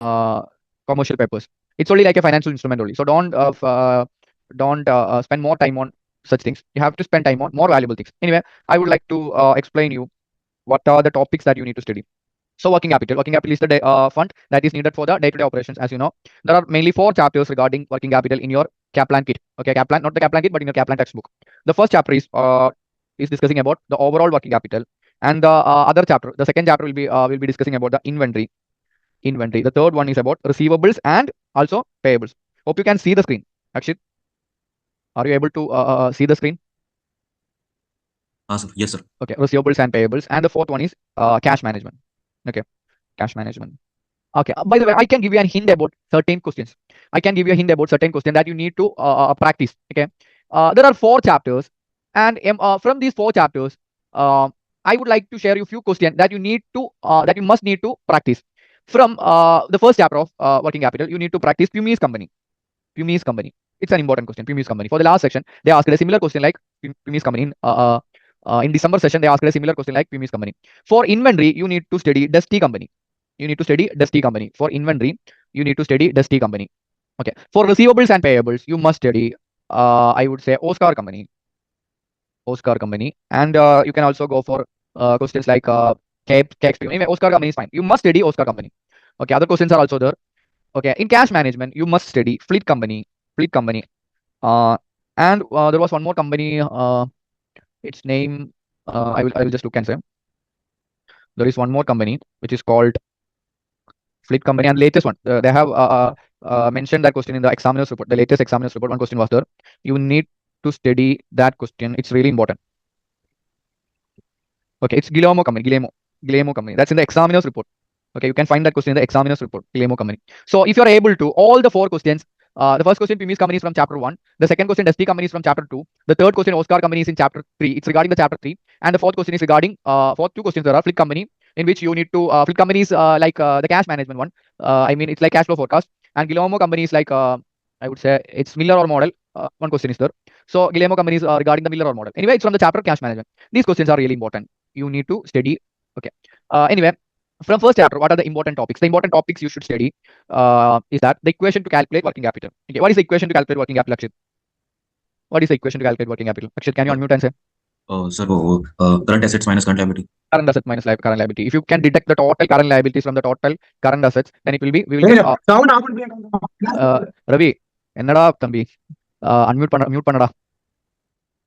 commercial papers. It's only like a financial instrument only. So don't spend more time on such things. You have to spend time on more valuable things. Anyway, I would like to explain you what are the topics that you need to study. So working capital. Working capital is the fund that is needed for the day-to-day operations. As you know, there are mainly 4 chapters regarding working capital in your Kaplan kit. Okay, Kaplan, not the Kaplan kit, but in your Kaplan textbook. The first chapter is discussing about the overall working capital, and the other chapter, the second chapter will be discussing about the inventory. Inventory. The third one is about receivables and also payables. Hope you can see the screen. Akshit, are you able to see the screen? Sir. Yes, sir. Okay, receivables and payables, and the fourth one is cash management. Okay, cash management. Okay. By the way, I can give you a hint about certain questions. I can give you a hint about certain questions that you need to practice. Okay. There are 4 chapters, and from these 4 chapters, uh, I would like to share you a few questions that that you must need to practice. From the first chapter of working capital, you need to practice Pumi's company. Pumi's company. It's an important question. Pumi's company. For the last section, they asked a similar question like Pumi's company. In December session, they asked a similar question like Pumi's company. For inventory, you need to study Dusty company. You need to study Dusty company. For inventory, you need to study Dusty company. Okay. For receivables and payables, you must study, I would say, Oscar company. Oscar company. And you can also go for questions like KXP. Anyway, Oscar company is fine. You must study Oscar company. Okay. Other questions are also there. Okay. In cash management, you must study Fleet company. Fleet company. And there was one more company. Its name, I will just look and say. There is one more company which is called Fleet company, and latest one. They have mentioned that question in the examiner's report. The latest examiner's report, one question was there. You need to study that question. It's really important. Okay, it's Guillermo company. Guillermo company. That's in the examiner's report. Okay, you can find that question in the examiner's report. Guillermo company. So if you are able to, all the 4 questions. The first question, Pimis company is from chapter 1. The second question, Dusty company is from chapter 2. The third question, Oscar company is in chapter 3. It's regarding the chapter 3. And the fourth question is regarding, fourth 2 questions there are Fleet company, in which you need to, Fleet company is like the cash management one. I mean, it's like cash flow forecast. And Guillermo company is like, I would say, it's Miller or model. One question is there. So Guillermo company is regarding the Miller or model. Anyway, it's from the chapter cash management. These questions are really important. You need to study. Okay. Anyway, from first chapter, what are the important topics? The important topics you should study is that the equation to calculate working capital. Okay, what is the equation to calculate working capital, Akshit? What is the equation to calculate working capital? Akshit, can you unmute and say? Sir, current assets minus current liability. Current asset minus current liability. If you can deduct the total current liabilities from the total current assets, then it will be, we will get, Ravi, என்னடா தம்பி, mute பண்ணடா.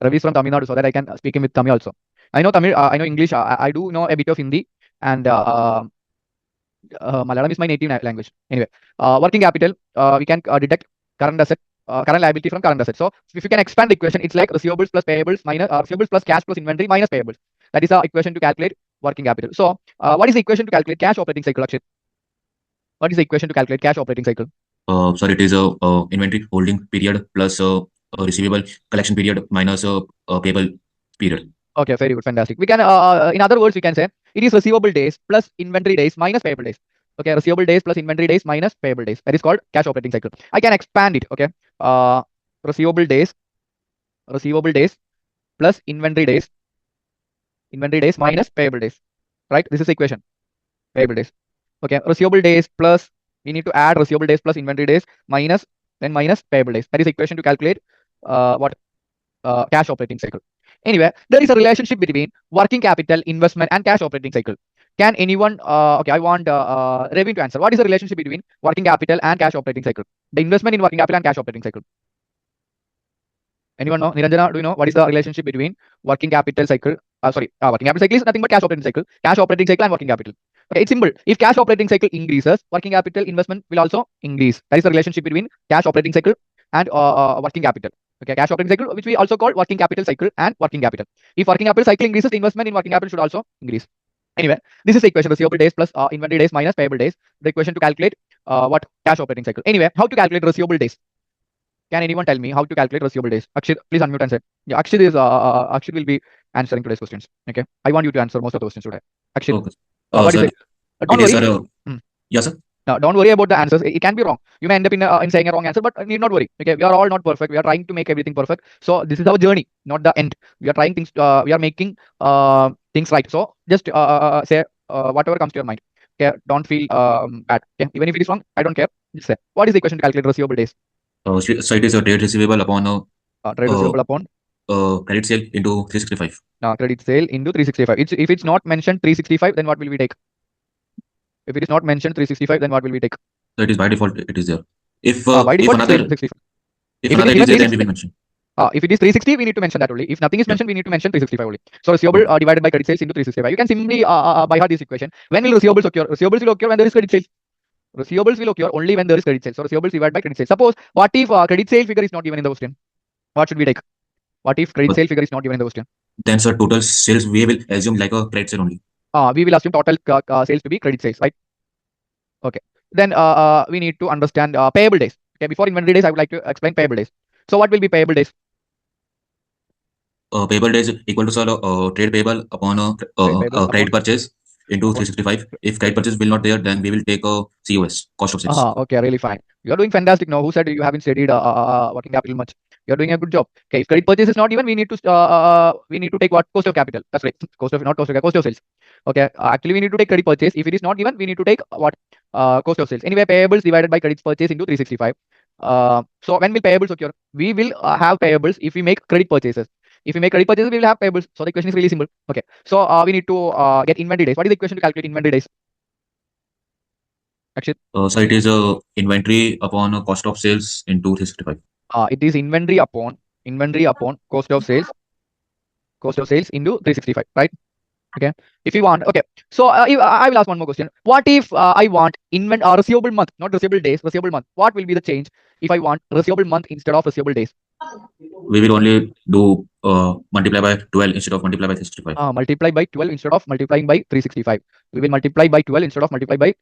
Ravi is from Tamil Nadu, so that I can speak him with Tamil also. I know Tamil, I know English, I do know a bit of Hindi, and Malayalam is my native language. Anyway, working capital, we can deduct current asset, current liability from current asset. So if you can expand the equation, it's like receivables plus payables minus receivables plus cash plus inventory minus payables. That is our equation to calculate working capital. So what is the equation to calculate cash operating cycle, Akshit? What is the equation to calculate cash operating cycle? Sir, it is a inventory holding period plus receivable collection period minus payable period. Okay, very good, fantastic. We can, in other words, we can say it is receivable days plus inventory days minus payable days. Okay, receivable days plus inventory days minus payable days. That is called cash operating cycle. I can expand it. Okay, receivable days plus inventory days minus payable days. Right? This is the equation. Payable days. Okay, receivable days plus, we need to add receivable days plus inventory days minus payable days. That is the equation to calculate what cash operating cycle. Anyway, there is a relationship between working capital, investment, and cash operating cycle. Can anyone, okay, I want Ravi to answer. What is the relationship between working capital and cash operating cycle? The investment in working capital and cash operating cycle. Anyone know? Niranjana, do you know what is the relationship between working capital cycle? Working capital cycle is nothing but cash operating cycle. Cash operating cycle and working capital. Okay, it's simple. If cash operating cycle increases, working capital investment will also increase. That is the relationship between cash operating cycle and working capital. Okay, cash operating cycle, which we also call working capital cycle and working capital. If working capital cycle increases, the investment in working capital should also increase. Anyway, this is the equation: receivable days plus inventory days minus payable days. The equation to calculate what cash operating cycle. Anyway, how to calculate receivable days? Can anyone tell me how to calculate receivable days? Akshit, please unmute and say. Yeah, Akshit will be answering today's questions. Okay, I want you to answer most of the questions today. Akshit, Okay. what is Sir, it? Don't worry. Sir, yes, sir. Now, don't worry about the answers. It can be wrong. You may end up in saying a wrong answer, but need not worry. Okay, we are all not perfect. We are trying to make everything perfect. So this is our journey, not the end. We are trying things. We are making things right. So just say whatever comes to your mind. Okay, don't feel bad. Okay, even if it is wrong, I don't care. Just say what is the equation to calculate receivable days? So it is a trade receivable upon Trade uh, receivable upon credit sale into 365. credit sale into 365. If it's not mentioned 365, then what will we take? If it is not mentioned 365, then what will we take? So it is by default it is there. By If default, it's another 365. if If it another is it is given there, then we 360, will mention. if it is 360, we need to mention that only. If nothing is Yeah. mentioned, we need to mention 365 only. So receivable Okay. divided by credit sales into 365. You can simply by heart this equation. When will receivables occur? Receivables will occur when there is credit sales. Receivables will occur only when there is credit sales. So receivables divided by credit sales. Suppose what if credit sale figure is not given in the question? What should we take? What if credit But sale figure is not given in the question? then sir, total sales we will assume like a credit sale only. We will assume total sales to be credit sales, right? Okay. Then we need to understand payable days. Okay. Before inventory days, I would like to explain payable days. So what will be payable days? Payable days equal to sir trade payable upon Trade payable credit upon purchase into upon 365. If credit purchase will not there, then we will take a COS, cost of sales. Okay, really fine. You're doing fantastic now. Who said you haven't studied working capital much? You're doing a good job. Okay, if credit purchase is not even, we need to take what cost of capital. That's right. Cost of not cost of cost of sales. Okay, actually we need to take credit purchase. If it is not given, we need to take what cost of sales. Anyway, payables divided by credit purchase into 365. So when will payables occur? We will have payables if we make credit purchases. If we make credit purchases, we will have payables. So the equation is really simple. Okay, so we need to get inventory days. What is the equation to calculate inventory days? Actually. So it is a inventory upon cost of sales into 365. It is inventory upon cost of sales into 365, right? Okay. If you want, okay. So I will ask one more question. What if I want receivable month, not receivable days, receivable month? What will be the change if I want receivable month instead of receivable days? We will only do multiply by 12 instead of multiply by 365. Multiply by 12 instead of multiplying by 365. We will multiply by 12 instead of multiplying by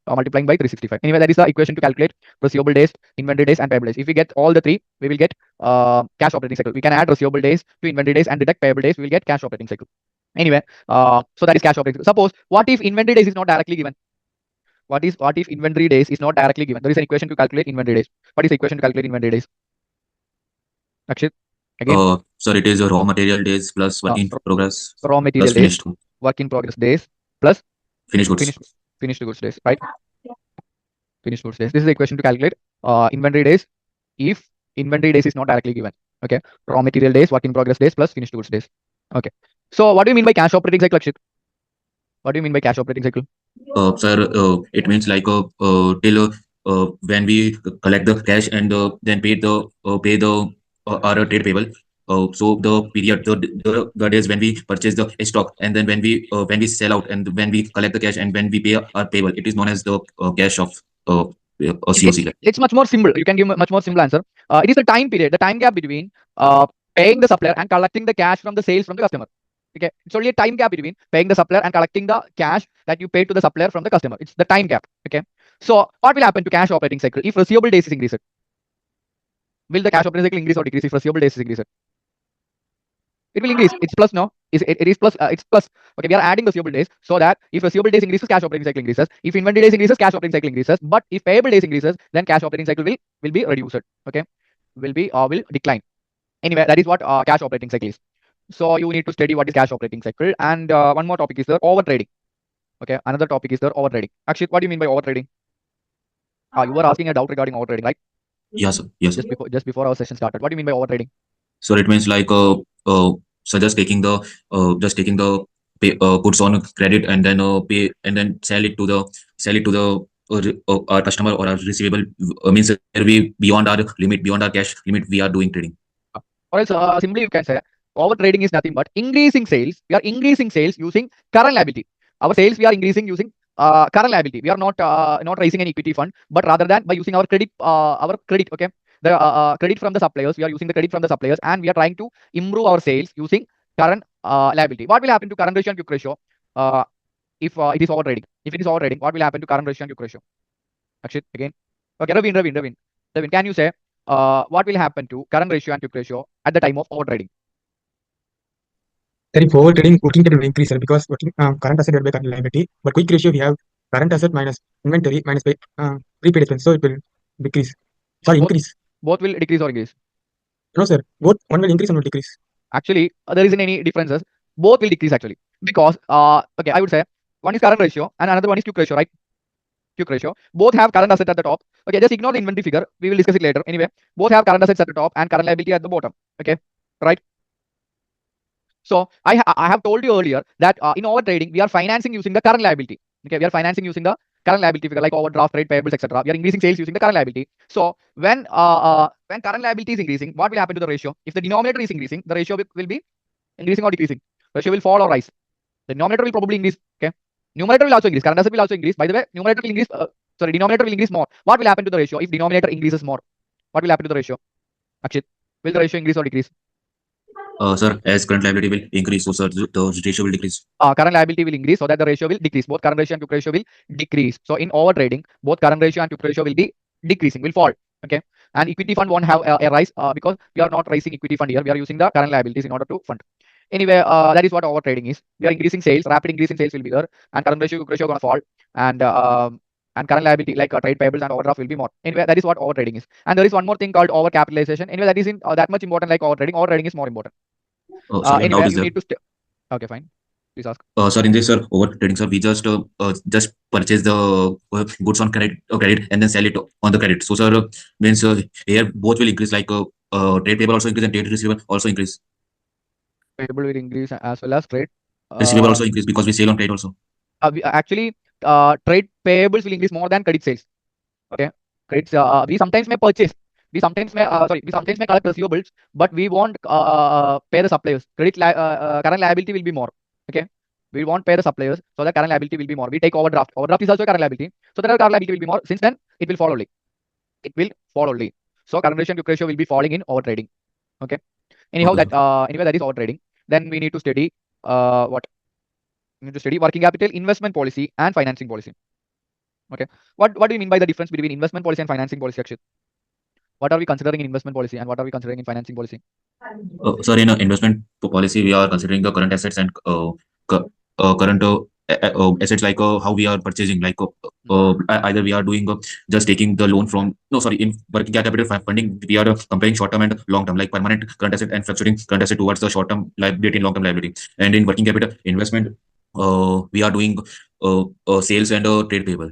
365. Anyway, that is the equation to calculate receivable days, inventory days, and payable days. If we get all the three, we will get cash operating cycle. We can add receivable days to inventory days and deduct payable days. We will get cash operating cycle. Anyway, so that is cash operating. Suppose what if inventory days is not directly given? What if inventory days is not directly given? There is an equation to calculate inventory days. What is the equation to calculate inventory days? Akshit, again. So it is a raw material days plus work in progress Raw plus material days, finished work in progress days, plus finished goods. finished goods days, right? Finished goods days. This is the equation to calculate inventory days if inventory days is not directly given. Okay, raw material days, work in progress days plus finished goods days. Okay. So what do you mean by cash operating cycle, Akshit? What do you mean by cash operating cycle? Sir, it means like till when we collect the cash and then pay the our trade payable. So the period, the days when we purchase the stock, and then when we sell out, and when we collect the cash, and when we pay our payable, it is known as the cash of COC. It's much more simple. You can give a much more simple answer. It is the time period, the time gap between paying the supplier and collecting the cash from the sales from the customer. Okay, it's only a time gap between paying the supplier and collecting the cash that you paid to the supplier from the customer. It's the time gap. Okay, so what will happen to cash operating cycle if receivable days is increased? Will the cash operating cycle increase or decrease if receivable days is increased? It will increase. It's plus, no? It is plus. It's plus. Okay, we are adding receivable days so that if receivable days increases, cash operating cycle increases. If inventory days increases, cash operating cycle increases. But if payable days increases, then cash operating cycle will be reduced. Okay, will decline. Anyway, that is what cash operating cycle is. So you need to study what is cash operating cycle. And one more topic is the over trading. Okay, another topic is the over trading. Actually, what do you mean by over trading? You were asking a doubt regarding over trading, right? Yes, sir. Yes, sir. Just before our session started. What do you mean by over trading? So it means like so just taking the goods on credit and then pay and then sell it to the our customer or our receivable means we beyond our limit, beyond our cash limit, we are doing trading. Or else simply you can say over trading is nothing but increasing sales. We are increasing sales using current liability. Our sales we are increasing using current liability. We are not raising any equity fund, but rather than by using our credit. Okay, the credit from the suppliers. We are using the credit from the suppliers, and we are trying to improve our sales using current liability. What will happen to current ratio and quick ratio if it is over trading? If it is over trading, what will happen to current ratio and quick ratio? Akshit, again. Okay, Ravin, can you say what will happen to current ratio and quick ratio at the time of over trading? That if over trading, working capital will increase, sir, because working current asset divided by current liability. But quick ratio, we have current asset minus inventory minus prepaid expense, so it will decrease. Sorry, increase. Both will decrease or increase? No, sir. Both one will increase and one will decrease. Actually, there isn't any differences. Both will decrease actually because okay, I would say one is current ratio and another one is quick ratio, right? quick ratio. Both have current asset at the top. Okay, just ignore the inventory figure. We will discuss it later. Anyway, both have current assets at the top and current liability at the bottom. Okay, right? So I have told you earlier that in our trading, we are financing using the current liability. Okay, we are financing using the current liability figure like overdraft, trade payables, etc. We are increasing sales using the current liability. So when current liability is increasing, what will happen to the ratio? If the denominator is increasing, the ratio will be increasing or decreasing. Ratio will fall or rise. The denominator will probably increase. Okay, numerator will also increase. Current asset will also increase. By the way, numerator will increase. Denominator will increase more. What will happen to the ratio if denominator increases more? What will happen to the ratio? Akshit, will the ratio increase or decrease? Sir, as current liability will increase, so sir, the ratio will decrease. Current liability will increase so that the ratio will decrease. Both current ratio and quick ratio will decrease. So in over trading, both current ratio and quick ratio will be decreasing, will fall. Okay. And equity fund won't have a rise because we are not raising equity fund here. We are using the current liabilities in order to fund. Anyway, that is what over trading is. We are increasing sales, rapid increase in sales will be there, and current ratio, quick ratio gonna fall, and current liability like trade payables and overdraft will be more. Anyway, that is what over trading is. And there is one more thing called over capitalization. Anyway, that is in that much important like over trading. Over trading is more important. Sir, one doubt Anyway, is you there. need to. Okay, fine. Please ask. Sir, in this, sir, over trading, sir, we just purchase the goods on credit and then sell it on the credit. So, sir, means here both will increase, like trade payable also increase and trade receivable also increase. Payable will increase as well as trade. Receivable also increase because we sell on trade also. Actually, trade payables will increase more than credit sales. Okay, credits. We sometimes may purchase. We sometimes may collect receivables, but we won't pay the suppliers. Current liability will be more. Okay, we won't pay the suppliers, so the current liability will be more. We take overdraft. Overdraft is also a current liability, so the current liability will be more. Since then, it will fall only. It will fall only. So current ratio and quick ratio will be falling in over trading. Okay. Anyhow, Okay, anyway that is over trading. Then we need to study what we need to study working capital, investment policy, and financing policy. Okay. What do you mean by the difference between investment policy and financing policy, Akshit? What are we considering in investment policy and what are we considering in financing policy? sir, in investment policy, we are considering the current assets and current assets, like how we are purchasing, like either we are doing just taking the loan from, no, sorry, in working capital funding, we are comparing short term and long term, like permanent current asset and fluctuating current asset towards the short term liability and long term liability. And in working capital investment, we are doing sales and trade payable.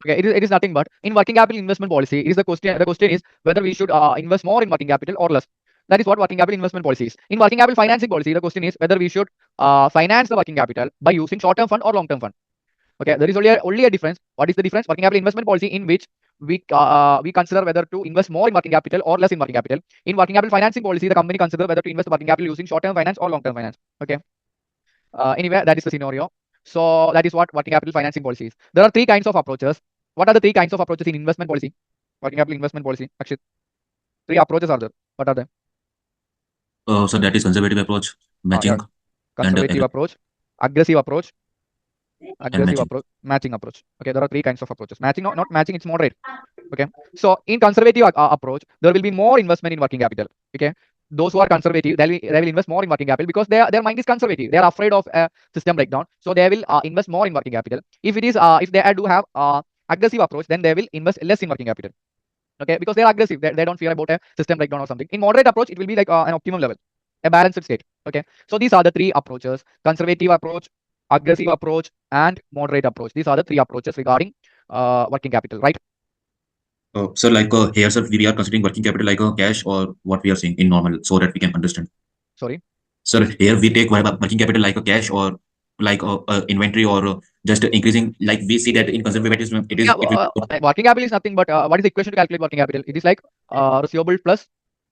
Okay, it is nothing but in working capital investment policy, it is the question. The question is whether we should invest more in working capital or less. That is what working capital investment policy is. In working capital financing policy, the question is whether we should finance the working capital by using short-term fund or long-term fund. Okay, there is only a difference. What is the difference? Working capital investment policy in which we consider whether to invest more in working capital or less in working capital. In working capital financing policy, the company consider whether to invest working capital using short-term finance or long-term finance. Okay. Anyway, that is the scenario. So that is what working capital financing policy is. There are three kinds of approaches. What are the three kinds of approaches in investment policy? Working capital investment policy. Actually, three approaches are there. What are they? So that is conservative approach, matching, Conservative approach, aggressive approach, matching. matching approach. Okay, there are three kinds of approaches. Matching, not matching, it's moderate. Okay, so in conservative approach, there will be more investment in working capital. Okay, those who are conservative, they will invest more in working capital because their mind is conservative. They are afraid of a system breakdown, so they will invest more in working capital. If it is if they do have aggressive approach, then they will invest less in working capital. Okay, because they are aggressive. They don't fear about a system breakdown or something. In moderate approach, it will be like an optimum level, a balanced state. Okay, so these are the three approaches: conservative approach, aggressive approach, and moderate approach. These are the three approaches regarding working capital, right? So like here, sir, we are considering working capital like a cash or what we are saying in normal, so that we can understand. Sorry. Sir, here we take working capital like a cash or like inventory or just increasing. Like we see that in conservative it is. Yeah, working capital is nothing but what is the equation to calculate working capital? It is like receivable plus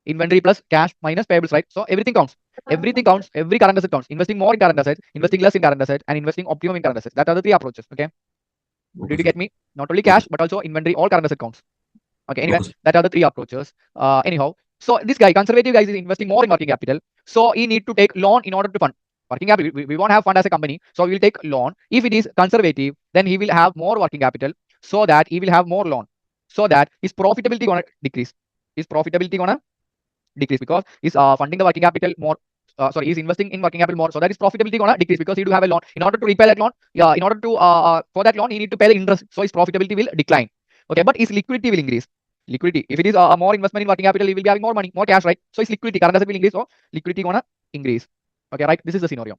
inventory plus cash minus payables, right? So everything counts. Everything counts. Every current asset counts. Investing more in current assets, investing less in current assets, and investing optimum in current assets. That are the three approaches. Okay. Did you get me? Not only cash, but also inventory, all current asset counts. Okay. Anyway, that are the three approaches. Anyhow, so this guy, conservative guy, is investing more in working capital. So he need to take loan in order to fund working capital. We won't have fund as a company, so we will take loan. If it is conservative, then he will have more working capital, so that he will have more loan, so that his profitability gonna decrease. His profitability gonna decrease because he's funding the working capital more. He's investing in working capital more, so that his profitability gonna decrease because he do have a loan. In order to repay that loan, in order to for that loan, he need to pay the interest, so his profitability will decline. Okay, but his liquidity will increase. Liquidity, if it is more investment in working capital, he will be having more money, more cash, right? So his liquidity, current asset will increase, so liquidity gonna increase. Okay, right? This is the scenario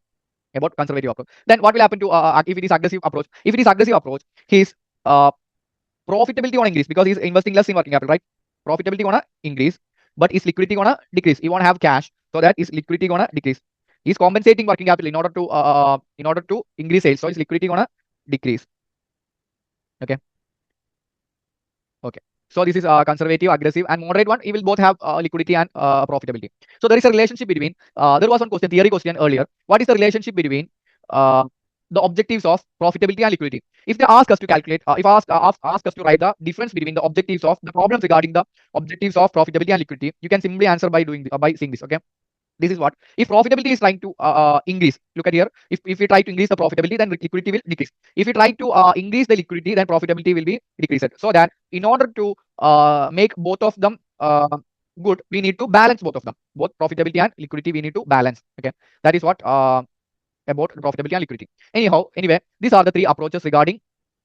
about conservative approach. Then what will happen to if it is aggressive approach? If it is aggressive approach, his profitability gonna increase because he's investing less in working capital, right? Profitability gonna increase, but his liquidity gonna decrease. He won't have cash, so that his liquidity gonna decrease. He's compensating working capital in order to increase sales, so his liquidity gonna decrease. Okay. Okay. So this is conservative, aggressive, and moderate one. It will both have liquidity and profitability. So there is a relationship between. There was one question, theory question earlier. What is the relationship between uh, the objectives of profitability and liquidity? If they ask us to calculate, if ask us to write the difference between the objectives of the problems regarding the objectives of profitability and liquidity, you can simply answer by doing by seeing this. Okay. This is what if profitability is trying to increase. Look at here. If we try to increase the profitability, then liquidity will decrease. If we try to increase the liquidity, then profitability will be decreased. So that in order to make both of them good, we need to balance both of them. Both profitability and liquidity we need to balance. Okay, that is what about profitability and liquidity. Anyway, these are the three approaches regarding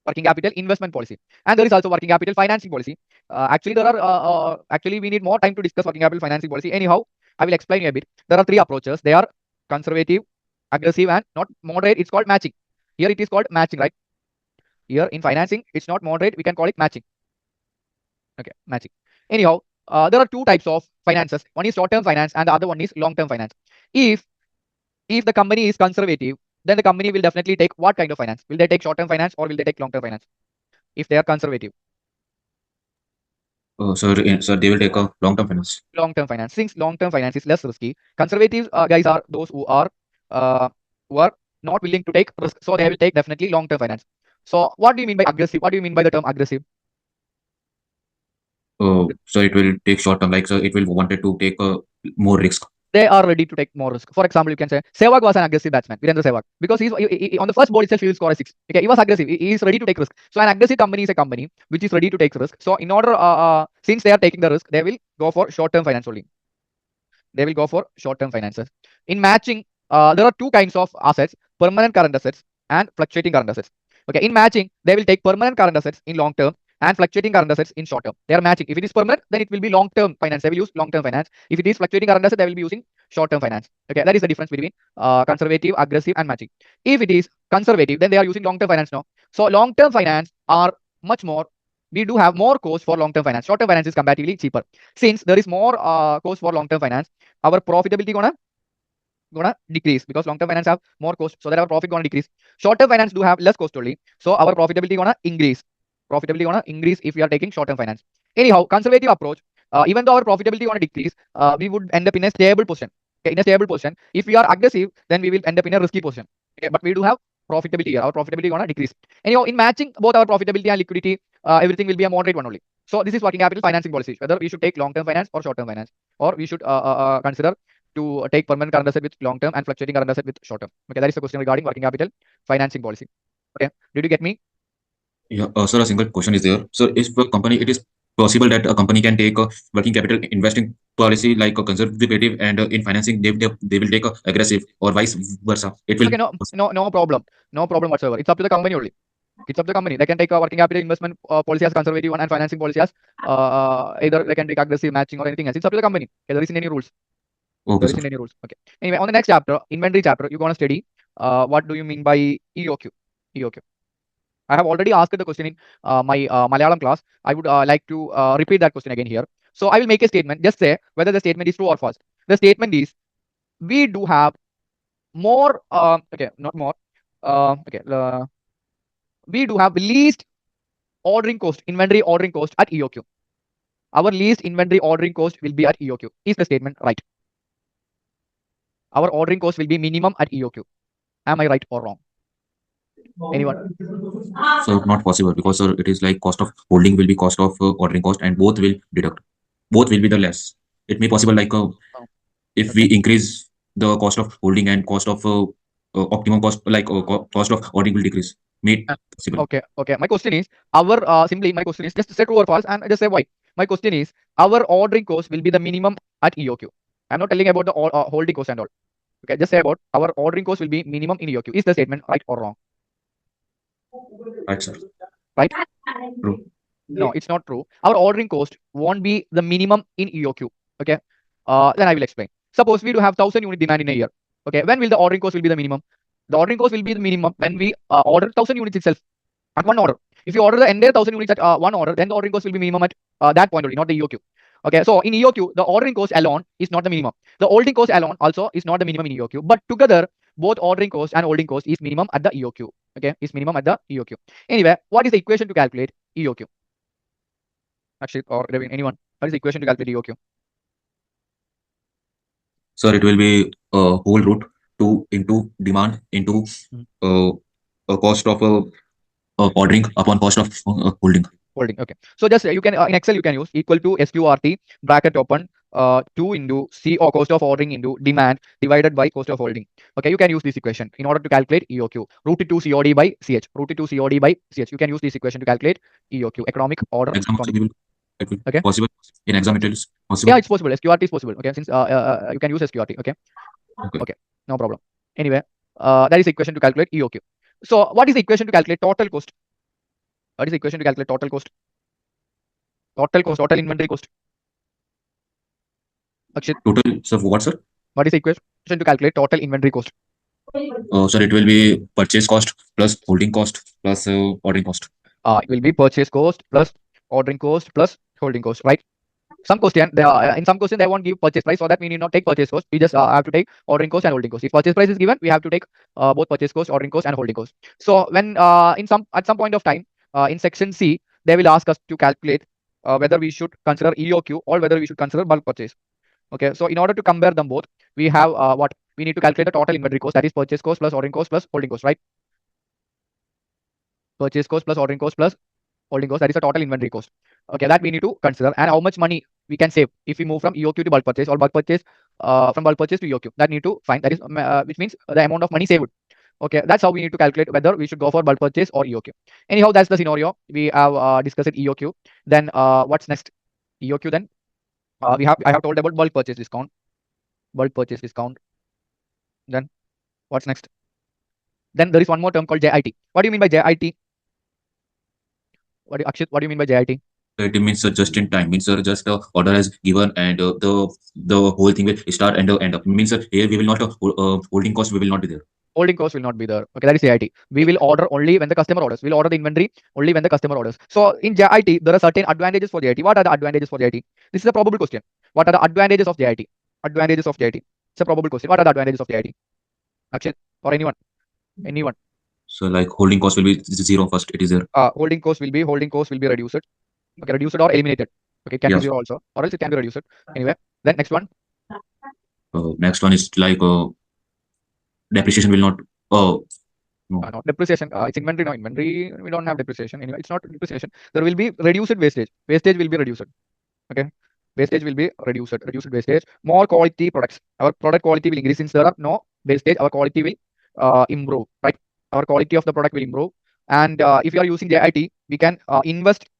working capital investment policy, and there is also working capital financing policy. Actually we need more time to discuss working capital financing policy. Anyhow, I will explain you a bit. There are three approaches. They are conservative, aggressive, and not moderate. It's called matching. Here it is called matching, right? Here in financing, it's not moderate. We can call it matching. Okay, matching. Anyhow, there are two types of finances. One is short-term finance, and the other one is long-term finance. If the company is conservative, then the company will definitely take what kind of finance? Will they take short-term finance or will they take long-term finance? If they are conservative. So they will take a long-term finance. Long-term finance. Since long-term finance is less risky, conservative guys are those uh, who are not willing to take risk, so they will take definitely long-term finance. So what do you mean by aggressive? What do you mean by the term aggressive? So it will take short-term, like so it will wanted to take more risk. They are ready to take more risk. For example, you can say Sehwag was an aggressive batsman, Virendra Sehwag, because on the first ball itself he will score a six. Okay, he was aggressive. He is ready to take risk. So an aggressive company is a company which is ready to take risk. So in order, since they are taking the risk, they will go for short-term finance only. They will go for short-term finances. In matching, there are two kinds of assets: permanent current assets and fluctuating current assets. Okay, in matching, they will take permanent current assets in long term and fluctuating current assets in short term. They are matching. If it is permanent, then it will be long term finance. They will use long term finance. If it is fluctuating current asset, they will be using short term finance. Okay, that is the difference between conservative, aggressive, and matching. If it is conservative, then they are using long term finance now. So long term finance are much more. We do have more cost for long term finance. Short term finance is comparatively cheaper. Since there is more cost for long term finance, our profitability gonna decrease because long-term finance have more cost, so that our profit gonna decrease. Short-term finance do have less cost only, so our profitability gonna increase. Profitability gonna increase if we are taking short-term finance. Anyhow, conservative approach, even though our profitability gonna decrease, we would end up in a stable position. Okay, in a stable position. If we are aggressive, then we will end up in a risky position. Okay, but we do have profitability here. Our profitability gonna decrease. Anyhow, in matching both our profitability and liquidity, everything will be a moderate one only. So this is working capital financing policy. Whether we should take long-term finance or short-term finance, or we should consider to take permanent current asset with long term and fluctuating current asset with short term. Okay, that is the question regarding working capital financing policy. Okay, did you get me? Yeah, sir, a single question is there. So if a company, it is possible that a company can take a working capital investing policy like a conservative, and in financing they will take a aggressive, or vice versa. It will. Okay, no problem, no problem whatsoever. It's up to the company only. It's up to the company. They can take a working capital investment policy as conservative one and financing policy as either they can take aggressive matching or anything else. It's up to the company. Okay, there isn't any rules. Okay, There sir. isn't any rules. Okay. Anyway, on the next chapter, inventory chapter, you're gonna study what do you mean by EOQ? EOQ. I have already asked the question in my Malayalam class. I would like to repeat that question again here. So I will make a statement. Just say whether the statement is true or false. The statement is we do have more. Okay, not more. Okay, we do have least ordering cost, inventory ordering cost at EOQ. Our least inventory ordering cost will be at EOQ. Is the statement right? Our ordering cost will be minimum at EOQ. Am I right or wrong? Anyone? So not possible, because sir, it is like cost of holding will be cost of ordering cost, and both will deduct. Both will be the less. It may possible like if we Okay. increase the cost of holding and cost of optimum cost, like cost of ordering will decrease. May it possible. Okay. My question is simply my question is just say true or false and just say why. My question is our ordering cost will be the minimum at EOQ. I'm not telling about the holding cost and all. Okay, just say about our ordering cost will be minimum in EOQ. Is the statement right or wrong? Right, sir. Right? True. No, it's not true. Our ordering cost won't be the minimum in EOQ. Okay. Then I will explain. Suppose we do have 1,000 unit demand in a year. Okay. When will the ordering cost will be the minimum? The ordering cost will be the minimum when we order 1,000 units itself at one order. If you order the entire 1,000 units at one order, then the ordering cost will be minimum at that point only, not the EOQ. Okay, so in EOQ, the ordering cost alone is not the minimum. The holding cost alone also is not the minimum in EOQ, but together both ordering cost and holding cost is minimum at the EOQ. Okay, is minimum at the EOQ. Anyway, what is the equation to calculate EOQ? Akshit or Ravin, anyone? What is the equation to calculate EOQ? Sir, it will be whole root 2 into demand into a cost of ordering upon cost of holding. Holding. Okay. So just you can in Excel you can use equal to SQRT bracket open 2 into C or cost of ordering into demand divided by cost of holding. Okay, you can use this equation in order to calculate EOQ. Root 2 COD by CH. Root 2 COD by CH. You can use this equation to calculate EOQ. Economic order. Exam also quantity. it will Okay. possible in exam it is possible. Yeah, it's possible. SQRT is possible. Okay, since you can use SQRT. Okay. Okay. Okay. No problem. Anyway, that is the equation to calculate EOQ. So what is the equation to calculate total cost? What is the equation to calculate total cost? Total cost, total inventory cost. Akshit, Total, sir, what, sir? what is the equation to calculate total inventory cost? Sir, it will be purchase cost plus holding cost plus ordering cost. It will be purchase cost plus ordering cost plus holding cost, right? Some question, in some question they won't give purchase price, so that we need not take purchase cost. We just have to take ordering cost and holding cost. If purchase price is given, we have to take both purchase cost, ordering cost, and holding cost. So when at some point of time in section C, they will ask us to calculate whether we should consider EOQ or whether we should consider bulk purchase. Okay, so in order to compare them both, we have what we need to calculate the total inventory cost, that is purchase cost plus ordering cost plus holding cost, right? Purchase cost plus ordering cost plus holding cost, that is the total inventory cost. Okay, that we need to consider, and how much money we can save if we move from EOQ to bulk purchase or bulk purchase from bulk purchase to EOQ. That need to find, that is which means the amount of money saved. Okay, that's how we need to calculate whether we should go for bulk purchase or EOQ. Anyhow, that's the scenario. We have discussed EOQ. Then what's next? EOQ. Then I have told about bulk purchase discount. Bulk purchase discount. Then what's next? Then there is one more term called JIT. What do you mean by JIT? Akshit, what do you mean by JIT? It means just in time. Means just the order has given and the whole thing will start and end up. Means here we will not holding cost we will not be there. Holding cost will not be there. Okay, that is JIT. We will order only when the customer orders. We'll order the inventory only when the customer orders. So in JIT, there are certain advantages for JIT. What are the advantages for JIT? This is a probable question. What are the advantages of JIT? Advantages of JIT. It's a probable question. What are the advantages of JIT? Akshit or anyone? Anyone? So like holding cost will be 0 first. It is there. Holding cost will be reduced. Okay, reduced or eliminated. Okay, it can be 0 also, or else it can be reduced. Anyway, then next one. Next one is like depreciation will not. No. Not depreciation. It's inventory. No inventory. We don't have depreciation. Anyway, it's not depreciation. There will be reduced wastage. Wastage will be reduced. Okay, wastage will be reduced. Reduced wastage. More quality products. Our product quality will increase since there are no wastage. Our quality will improve. Right. Our quality of the product will improve. And if you are using JIT, we can invest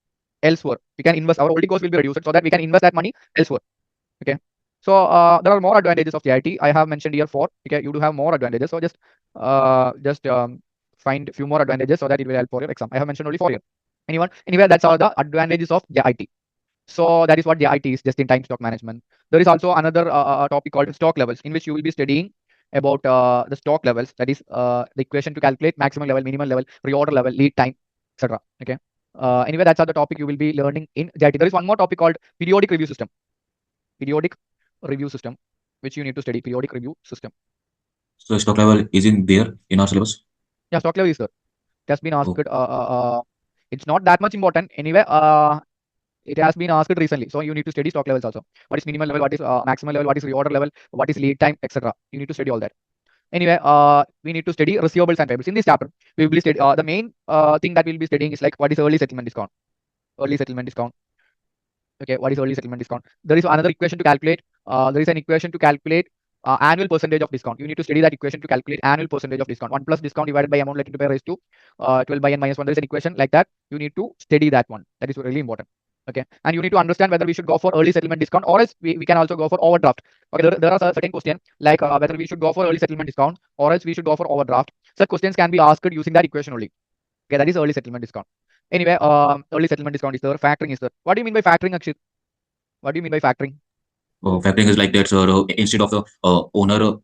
elsewhere. We can invest. Our holding cost will be reduced so that we can invest that money elsewhere. Okay. So there are more advantages of JIT. I have mentioned here 4. Okay, you do have more advantages. So just find a few more advantages so that it will help for your exam. I have mentioned only 4 here. Anyone? Anyway, that's all the advantages of JIT. So that is what JIT is, just-in-time stock management. There is also another topic called stock levels, in which you will be studying about the stock levels. That is the equation to calculate maximum level, minimum level, reorder level, lead time, etc. Okay. Anyway, that's all the topic you will be learning in JIT. There is one more topic called periodic review system. Periodic review system, which you need to study. Periodic review system. So stock level is in there in our syllabus. Yeah, stock level is there. It has been asked. It's not that much important. Anyway, it has been asked recently. So you need to study stock levels also. What is minimum level? What is maximum level? What is reorder level? What is lead time, etc. You need to study all that. Anyway, we need to study receivables and payables. In this chapter, we will be studying the main thing that we'll be studying is like what is early settlement discount. Early settlement discount. Okay, what is early settlement discount? There is another equation to calculate. There is an equation to calculate annual percentage of discount. You need to study that equation to calculate annual percentage of discount. 1 plus discount divided by amount likely to pay raised to 12 by n minus 1. There is an equation like that. You need to study that one. That is really important. Okay, and you need to understand whether we should go for early settlement discount or else we can also go for overdraft. Okay, there are certain questions like whether we should go for early settlement discount or else we should go for overdraft. Such questions can be asked using that equation only. Okay, that is early settlement discount. Anyway, early settlement discount is there. Factoring is there. What do you mean by factoring, Akshit? What do you mean by factoring? Factoring is like that, sir. Instead of the owner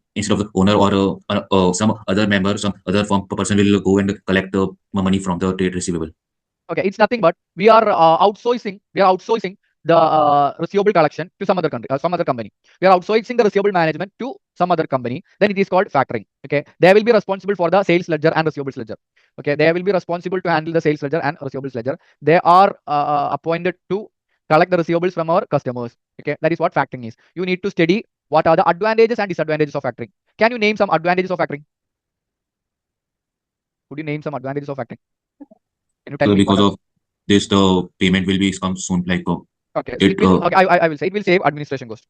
or some other member, some other person will go and collect the money from the trade receivable. Okay, it's nothing but we are outsourcing the receivable collection to some other country, some other company. We are outsourcing the receivable management to some other company. Then it is called factoring. Okay, they will be responsible for the sales ledger and receivables ledger. Okay, they will be responsible to handle the sales ledger and receivables ledger. They are appointed to collect the receivables from our customers. Okay, that is what factoring is. You need to study what are the advantages and disadvantages of factoring. Can you name some advantages of factoring? Could you name some advantages of factoring? Can you tell So me what because are? of this, the payment will be come soon. Like Okay, it it will. Okay, I will say it will save administration cost.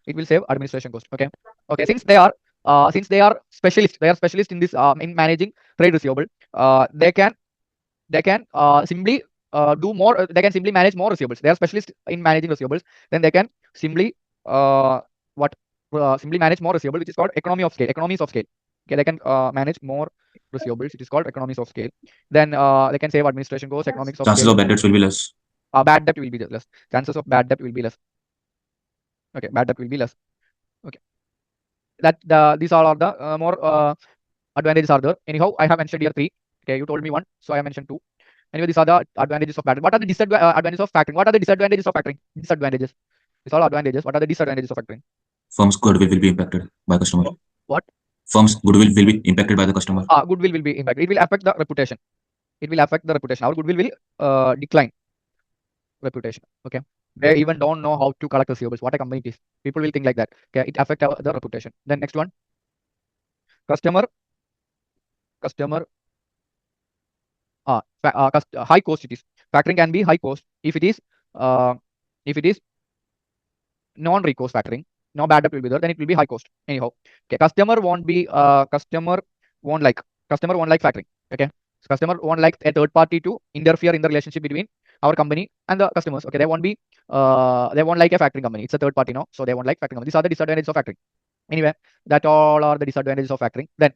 It will save administration cost. Okay, okay. Since they are specialist in this in managing trade receivable. They can simply do more. They can simply manage more receivables. They are specialists in managing receivables. Then they can simply what simply manage more receivables, which is called economy of scale. Economies of scale. Okay, they can manage more receivables. It is called economies of scale. Then they can save administration costs, economics of chances scale. of bad debts will be less. Bad debt will be less. Chances of bad debt will be less. Okay, bad debt will be less. Okay, these all are the more advantages are there. Anyhow, I have mentioned here three. Okay, you told me one, so I mentioned two. Anyway, these are the advantages of factoring. What are the advantages of factoring? What are the disadvantages of factoring? Disadvantages. These all advantages. What are the disadvantages of factoring? Firm's goodwill will be impacted by customer. What? Firm's goodwill will be impacted by the customer. Goodwill will be impacted. It will affect the reputation. It will affect the reputation. Our goodwill will decline. Reputation. Okay. They even don't know how to collect receivables. What a company it is. People will think like that. Okay. It affects the reputation. Then next one. Customer. Customer. High cost it is. Factoring can be high cost uh, if it is non-recourse factoring. No bad debt will be there. Then it will be high cost. Anyhow. Okay. Customer won't like factoring. Okay. So customer won't like a third party to interfere in the relationship between our company and the customers. Okay. They won't like a factoring company. It's a third party now. So they won't like factoring company. These are the disadvantages of factoring. Anyway, that all are the disadvantages of factoring. Then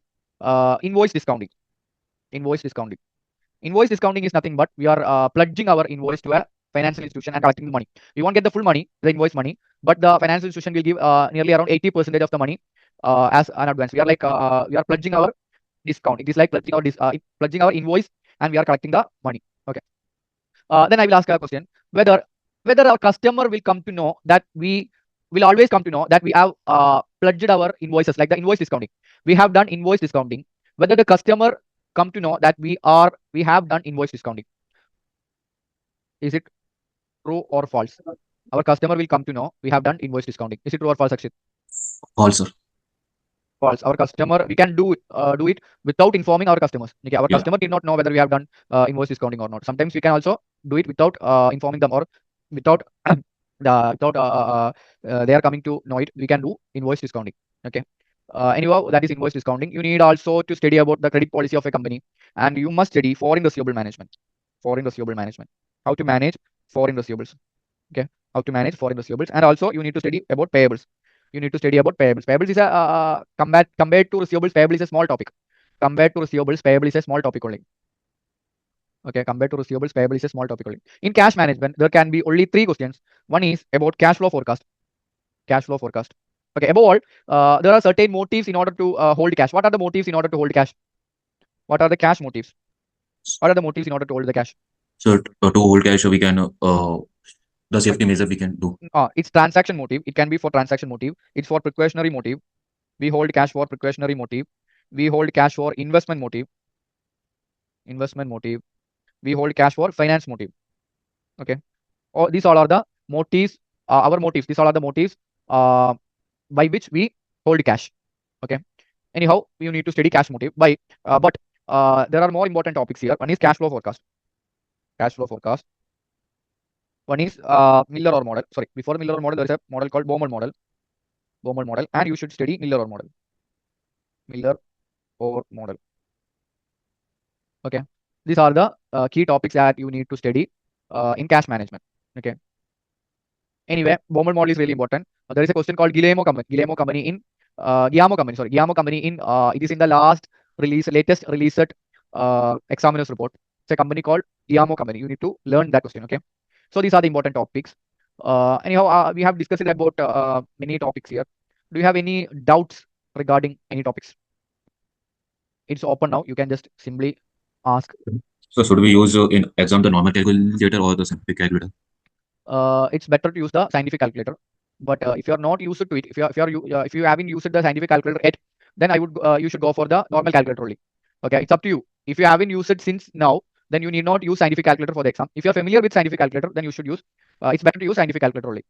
invoice discounting. Invoice discounting. Invoice discounting is nothing but we are pledging our invoice to a financial institution and collecting the money. We won't get the full money, the invoice money, but the financial institution will give nearly around 80% of the money as an advance. We are pledging our discount. It is like pledging our invoice and we are collecting the money. Okay. Then I will ask a question whether our customer will come to know that we will always come to know that we have pledged our invoices like the invoice discounting. We have done invoice discounting. Whether the customer come to know that we have done invoice discounting. Is it true or false? Our customer will come to know we have done invoice discounting. Is it true or false, Akshit? False, sir. False. Our customer, we can do it without informing our customers. Okay, our Yeah. customer did not know whether we have done invoice discounting or not. Sometimes we can also do it without informing them or without they are coming to know it. We can do invoice discounting. Okay. Anyhow, that is invoice discounting. You need also to study about the credit policy of a company, and you must study foreign receivable management. Foreign receivable management. How to manage foreign receivables. Okay, how to manage foreign receivables, and also you need to study about payables. You need to study about payables. Payables is a compared to receivables. Payable is a small topic. Compared to receivables, payable is a small topic only. Okay, compared to receivables, payable is a small topic only. In cash management, there can be only three questions. One is about cash flow forecast. Cash flow forecast. Okay, above all, there are certain motives in order to hold cash. What are the motives in order to hold cash? What are the cash motives? What are the motives in order to hold the cash? So to hold cash, we can the safety measure we can do. It's transaction motive. It can be for transaction motive. It's for precautionary motive. We hold cash for precautionary motive. We hold cash for investment motive. Investment motive. We hold cash for finance motive. Okay. These all are the motives. Our motives. These all are the motives by which we hold cash. Okay. Anyhow, you need to study cash motive. But there are more important topics here. One is cash flow forecast. Cash flow forecast. One is Miller or model. Sorry, before Miller or model, there is a model called Bowman model. Bowman model, and you should study Miller or model. Miller or model. Okay, these are the key topics that you need to study in cash management. Okay. Anyway, Bowman model is really important. There is a question called Guillermo company. Guillermo company in Guillermo company. Sorry, Guillermo company in it is in the latest released examiner's report. It's a company called Guillermo company. You need to learn that question. Okay. So these are the important topics. Anyhow, we have discussed about many topics here. Do you have any doubts regarding any topics? It's open now. You can just simply ask. So should we use in exam the normal calculator or the scientific calculator? It's better to use the scientific calculator. But if you are not used to it, if you haven't used the scientific calculator yet, then I would you should go for the normal calculator only. Okay, it's up to you. If you haven't used it since now, then you need not use scientific calculator for the exam. If you are familiar with scientific calculator, then you should use. It's better to use scientific calculator only.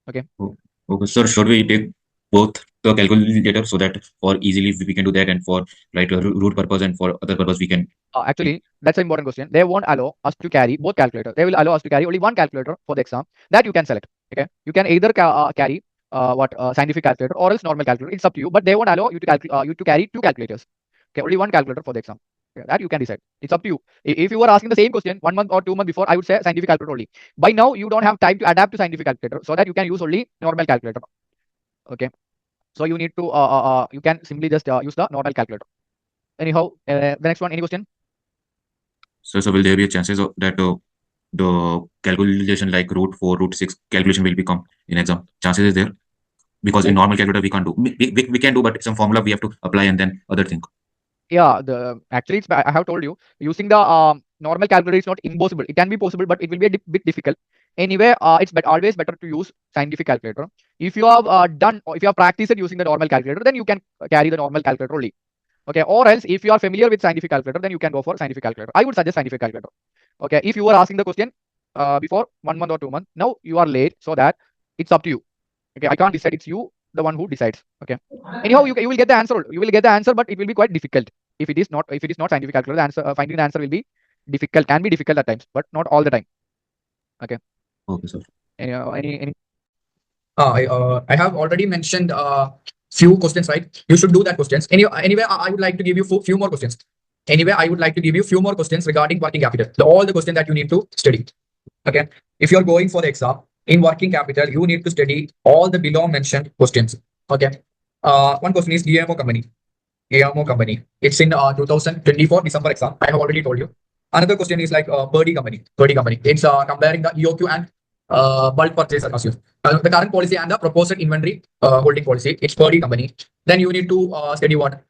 Okay. Oh, okay, sir. Should we take both the calculator so that for easily we can do that, and for like root purpose and for other purpose we can. Actually, that's an important question. They won't allow us to carry both calculators. They will allow us to carry only one calculator for the exam that you can select. Okay, you can either carry scientific calculator or else normal calculator. It's up to you. But they won't allow you to you to carry two calculators. Okay, only one calculator for the exam. Okay, that you can decide. It's up to you. If you were asking the same question 1 month or 2 months before, I would say scientific calculator only. By now, you don't have time to adapt to scientific calculator, so that you can use only normal calculator. Okay, so you need to you can simply just use the normal calculator. Anyhow, the next one. Any question? So will there be a chances of that the calculation like root 4, root 6 calculation will become in exam? Chances is there, because in normal calculator we can't do. We can do, but some formula we have to apply and then other thing. Yeah, the actually it's I have told you using the normal calculator is not impossible. It can be possible, but it will be a bit difficult. Anyway, it's always better to use scientific calculator. If you have done or if you have practiced using the normal calculator, then you can carry the normal calculator only. Okay, or else if you are familiar with scientific calculator, then you can go for scientific calculator. I would suggest scientific calculator. Okay, if you were asking the question before 1 month or 2 months, now you are late, so that it's up to you. Okay, I can't decide. It's you, the one who decides. Okay. Anyhow, you will get the answer. You will get the answer, but it will be quite difficult. If it is not scientific calculator, the answer finding the answer will be difficult. Can be difficult at times, but not all the time. Okay. Okay, sir. Any I have already mentioned few questions, right? You should do that questions. Anyway, I would like to give you few more questions. Anyway, I would like to give you few more questions regarding working capital. All the questions that you need to study. Okay. If you're going for the exam in working capital, you need to study all the below mentioned questions. Okay. One question is DMO company. AMO company. It's in 2024 December exam. I have already told you. Another question is like Purdy company. Purdy company. It's comparing the EOQ and bulk purchase assume. The current policy and the proposed inventory holding policy. It's Purdy company. Then you need to study what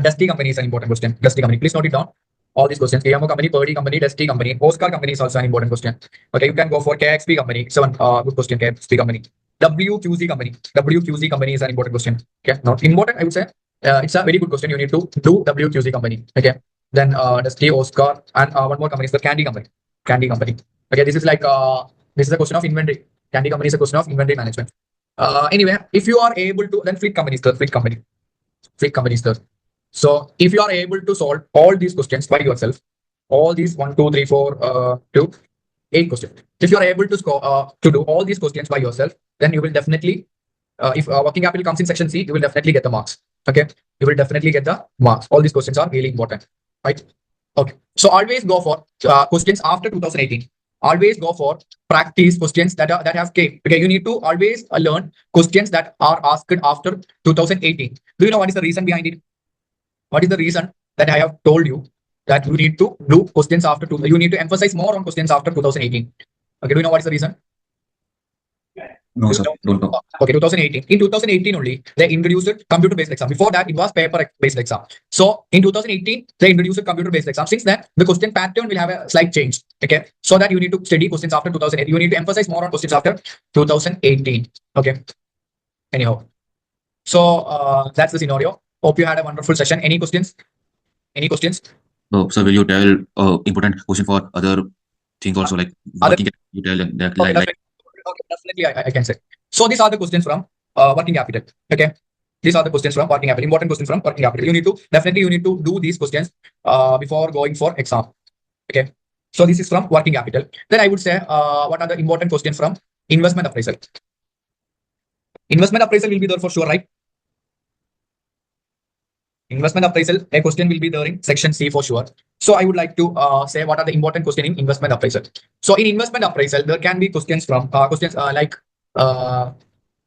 Dusty company is an important question. Dusty company. Please note it down. All these questions. AMO company, Purdy company, Dusty company, Oscar company is also an important question. Okay, you can go for KXP company. Seven. Good question. KXP company. WQZ company. WQZ company is an important question. Okay, not important. I would say. It's a very good question. You need to do WQZ company. Okay. Then Dusty, Oscar, and one more company is the Candy company. Candy company. Okay, this is like this is a question of inventory. Candy company is a question of inventory management. Anyway, if you are able to, then Fleet company is the Fleet company. Fleet company is the. So if you are able to solve all these questions by yourself, all these 1, 2, 3, 4, 2, 8 questions. If you are able to score to do all these questions by yourself, then you will definitely, if working capital comes in section C, you will definitely get the marks. Okay, you will definitely get the marks. All these questions are really important, right? Okay, so always go for questions after 2018. Always go for practice questions that have came. Okay, you need to always learn questions that are asked after 2018. Do you know what is the reason behind it? What is the reason that I have told you that you need to do questions after you need to emphasize more on questions after 2018? Okay, do you know what is the reason? No, sir. Don't know. Okay, 2018. In 2018 only, they introduced computer-based exam. Before that, it was paper-based exam. So in 2018, they introduced computer-based exam. Since then, the question pattern will have a slight change. Okay, so that you need to study questions after 2008. You need to emphasize more on questions after 2018. Okay. Anyhow, so that's the scenario. Hope you had a wonderful session. Any questions? Any questions? So will you tell important question for other things also, like working capital? You tell them that Okay, like okay, definitely I can say. So these are the questions from working capital. Okay. These are the questions from working capital. Important questions from working capital. You need to do these questions before going for exam. Okay. So this is from working capital. Then I would say what are the important questions from investment appraisal? Investment appraisal will be there for sure, right? Investment appraisal, a question will be there in section C for sure. So I would like to say what are the important questions in investment appraisal. So in investment appraisal, there can be questions from like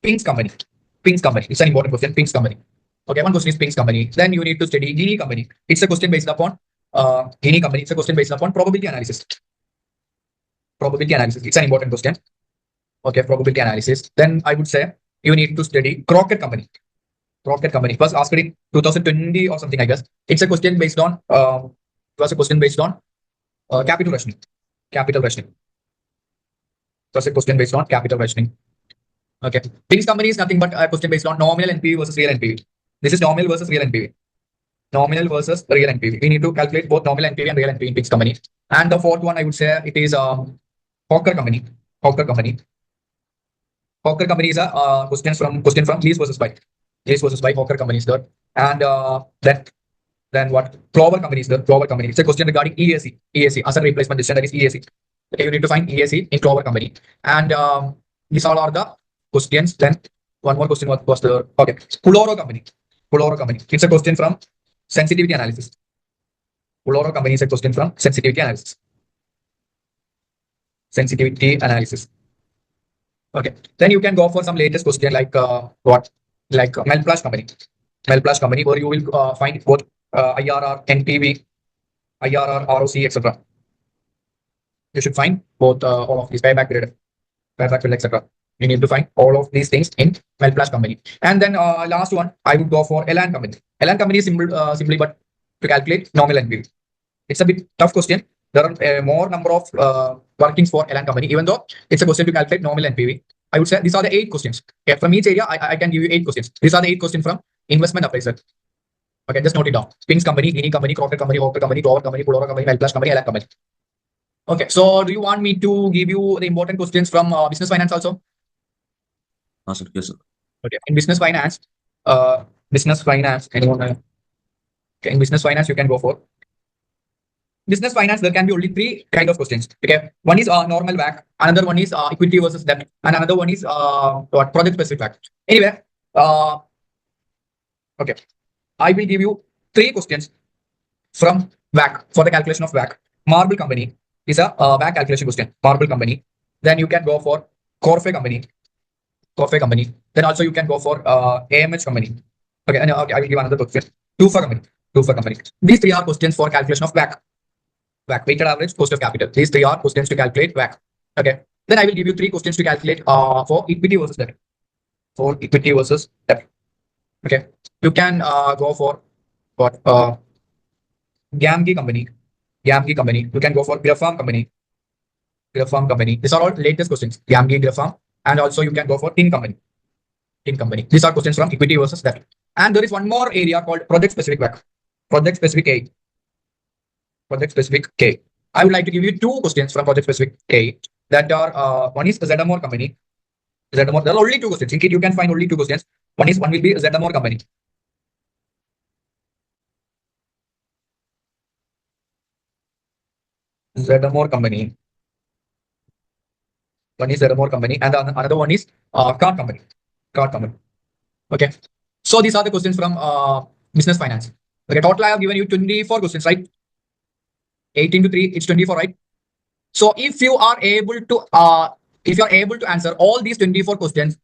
Pink's company. Pink's company. It's an important question. Pink's company. Okay, one question is Pink's company. Then you need to study Gini company. It's a question based upon Gini company. It's a question based upon probability analysis. Probability analysis. It's an important question. Okay, probability analysis. Then I would say you need to study Crockett company. Crockett company. It was asked in 2020 or something, I guess. It's a question based on Capital rationing. Capital rationing. That's a question based on capital rationing. Okay. Phoenix company is nothing but a question based on nominal NPV versus real NPV. This is nominal versus real NPV. Nominal versus real NPV. We need to calculate both nominal NPV and real NPV in Phoenix company. And the fourth one, I would say it is Hawker company. Hawker company. Hawker company is a question from lease versus buy. Lease versus buy. Hawker company is there. And then what? Clover company is there. Clover company. It's a question regarding EAC. EAC as a replacement decision, that is EAC. Okay, you need to find EAC in Clover company. And these all are the questions. Then one more question was the okay. Puloro company. Puloro company. It's a question from sensitivity analysis. Puloro company is a question from sensitivity analysis. Sensitivity analysis. Okay. Then you can go for some latest question like what? Like Melplash company. Melplash company, where you will find both IRR, NPV, IRR, ROC, etc. You should find both all of these payback period, etc. You need to find all of these things in Melplash company. And then last one, I would go for Elan company. Elan company is simply but to calculate nominal NPV. It's a bit tough question. There are more number of workings for Elan company, even though it's a question to calculate nominal NPV. I would say these are the 8 questions. Okay, from each area, I can give you 8 questions. These are the 8 questions from investment appraisal. Okay, just note it down. Spins company, Guinea company, Crocker company, Hawker company, Clover company, Puloro company, Melplash company, Elan company. Okay, so do you want me to give you the important questions from business finance also? Yes, sir. Okay, in business finance, anyone? Okay, in business finance, you can go for business finance. There can be only 3 kind of questions. Okay, one is normal WACC, another one is equity versus debt, and another one is what project specific WACC. Anyway, okay, I will give you 3 questions from WACC for the calculation of WACC. Marble company is a WACC calculation question. Marble company. Then you can go for Corfe company. Corfe company. Then also you can go for AMH company. Okay, and okay, I will give another question. Tufa company. Tufa company. These 3 are questions for calculation of WACC. WACC, weighted average cost of capital. These 3 are questions to calculate WACC. Okay. Then I will give you 3 questions to calculate for equity versus debt. For equity versus debt. Okay. You can go for what Gamki company. Gamki company. You can go for Grafam company. Grafam company. These are all latest questions. Gamki, Grafam, and also you can go for Tin company. Tin company. These are questions from equity versus debt. And there is one more area called project specific WACC. Project specific A. Project specific K. I would like to give you 2 questions from project specific K that are one is ZMOR company. ZMOR. There are only 2 questions. In it you can find only 2 questions. One will be ZMOR company. ZMOR company. One is ZMOR company, and another one is card company. Card company. Okay. So these are the questions from business finance. Okay. Total I have given you 24 questions, right? 18 to 3, it's 24, right? So if you are able to answer all these 24 questions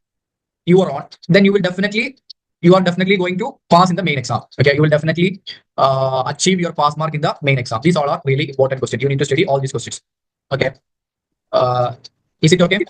you are on, then you are definitely going to pass in the main exam. Okay, you will definitely achieve your pass mark in the main exam. These all are really important questions. You need to study all these questions. Okay. Is it okay?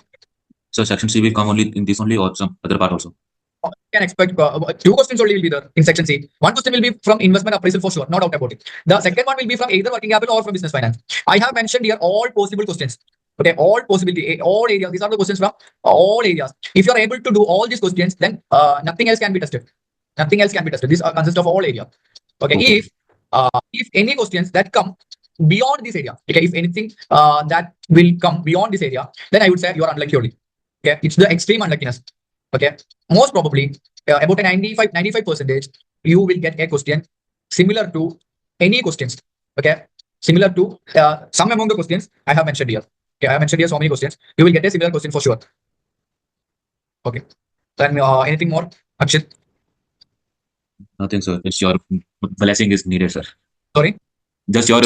So section C will come only in this only or some other part also? You can expect 2 questions only will be there in section C. 1 question will be from investment appraisal for sure, no doubt about it. The second one will be from either working capital or from business finance. I have mentioned here all possible questions. Okay, all possibility, all areas. These are the questions from all areas. If you are able to do all these questions, then nothing else can be tested. Nothing else can be tested. These consist of all areas. Okay, Okay. If any questions that come beyond this area, okay, if anything that will come beyond this area, then I would say you are unlucky only. Okay, it's the extreme unluckiness. Okay, most probably about a 95% you will get a question similar to any questions. Okay, similar to some among the questions I have mentioned here. Okay, I have mentioned here so many questions. You will get a similar question for sure. Okay, then anything more, Akshit? Nothing, sir. It's your blessing is needed, sir. Sorry? Just your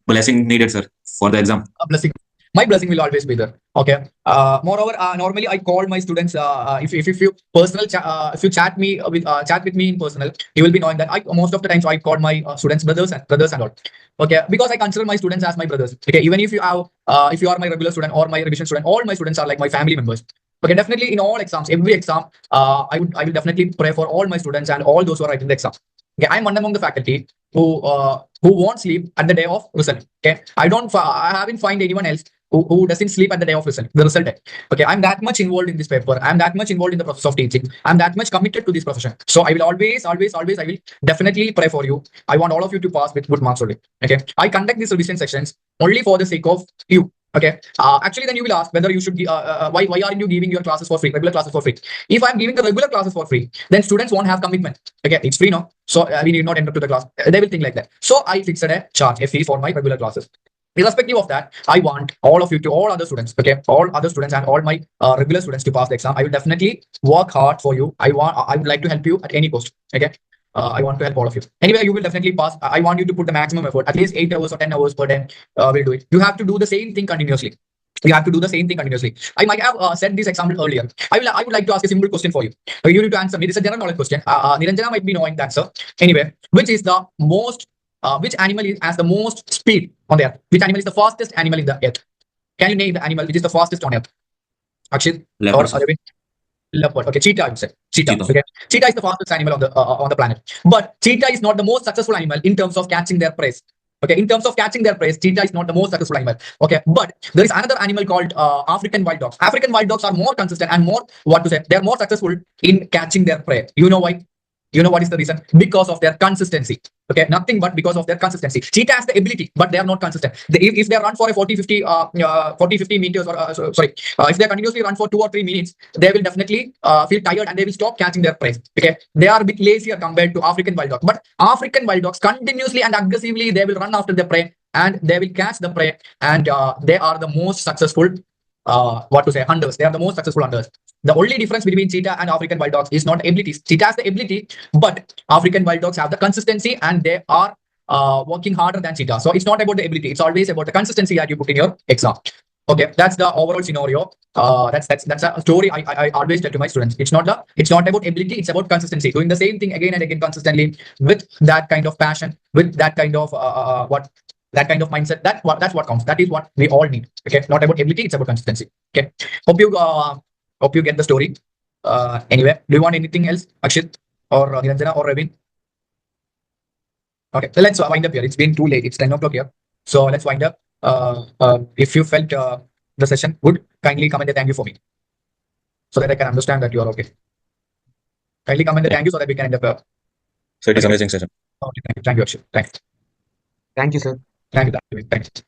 blessing needed, sir, for the exam. A blessing. My blessing will always be there. Okay. Moreover, normally I call my students. If you if you chat with me in personal, you will be knowing that most of the times I call my students brothers and all. Okay, because I consider my students as my brothers. Okay, even if you are my regular student or my revision student, all my students are like my family members. Okay, definitely in all exams, every exam, I will definitely pray for all my students and all those who are writing the exam. Okay, I'm one among the faculty who won't sleep at the day of result. Okay, I haven't find anyone else who doesn't sleep at the day of result. The result day. Okay, I'm that much involved in this paper. I'm that much involved in the process of teaching. I'm that much committed to this profession. So I will always, always, always, I will definitely pray for you. I want all of you to pass with good marks only. Okay, I conduct these revision sessions only for the sake of you. Okay. Actually, then you will ask whether you should why aren't you giving your classes for free, regular classes for free? If I'm giving the regular classes for free, then students won't have commitment. Okay, it's free now, so we need not enter to the class. They will think like that. So I fixed a charge, a fee for my regular classes. Irrespective of that, I want all of you to, all other students, okay, all other students and all my regular students to pass the exam. I will definitely work hard for you. I would like to help you at any cost. Okay. I want to help all of you. Anyway, you will definitely pass. I want you to put the maximum effort, at least 8 hours or 10 hours per day. We'll do it. You have to do the same thing continuously. You have to do the same thing continuously. I might have said this example earlier. I would like to ask a simple question for you. You need to answer me. This is a general knowledge question. Niranjana might be knowing the answer. Anyway, which animal has the most speed on the earth? Which animal is the fastest animal in the earth? Can you name the animal which is the fastest on earth? Akshit or Leopard, sir. Aravind? Leopard. Okay, cheetah. I would say cheetah. Cheetah. Okay, cheetah is the fastest animal on the planet. But cheetah is not the most successful animal in terms of catching their prey. Okay, in terms of catching their prey, cheetah is not the most successful animal. Okay, but there is another animal called African wild dogs. African wild dogs are more consistent and more they are more successful in catching their prey. You know why? You know what is the reason? Because of their consistency. Okay, nothing but because of their consistency. Cheetah has the ability, but they are not consistent. If they run for a 40, 50 meters, or if they continuously run for 2 or 3 minutes, they will definitely feel tired and they will stop catching their prey. Okay, they are a bit lazier compared to African wild dogs. But African wild dogs continuously and aggressively they will run after the prey and they will catch the prey, and they are the most successful hunters. They are the most successful hunters. The only difference between cheetah and African wild dogs is not abilities. Cheetah has the ability, but African wild dogs have the consistency and they are working harder than cheetah. So it's not about the ability. It's always about the consistency that you put in your exam. Okay, that's the overall scenario. That's a story I always tell to my students. It's not about ability. It's about consistency. Doing the same thing again and again consistently with that kind of passion, with that kind of that kind of mindset. That's what counts. That is what we all need. Okay, not about ability. It's about consistency. Okay, hope you get the story. Anyway, do you want anything else, Akshit or Niranjana or Ravin? Okay, so let's wind up here. It's been too late. It's 10 o'clock here. So let's wind up. If you felt the session good, kindly comment a thank you for me, so that I can understand that you are okay. Kindly comment a thank you so that we can end up. So it is amazing session. Okay, thank you, Akshit. Thanks. Thank you, sir. Thank you.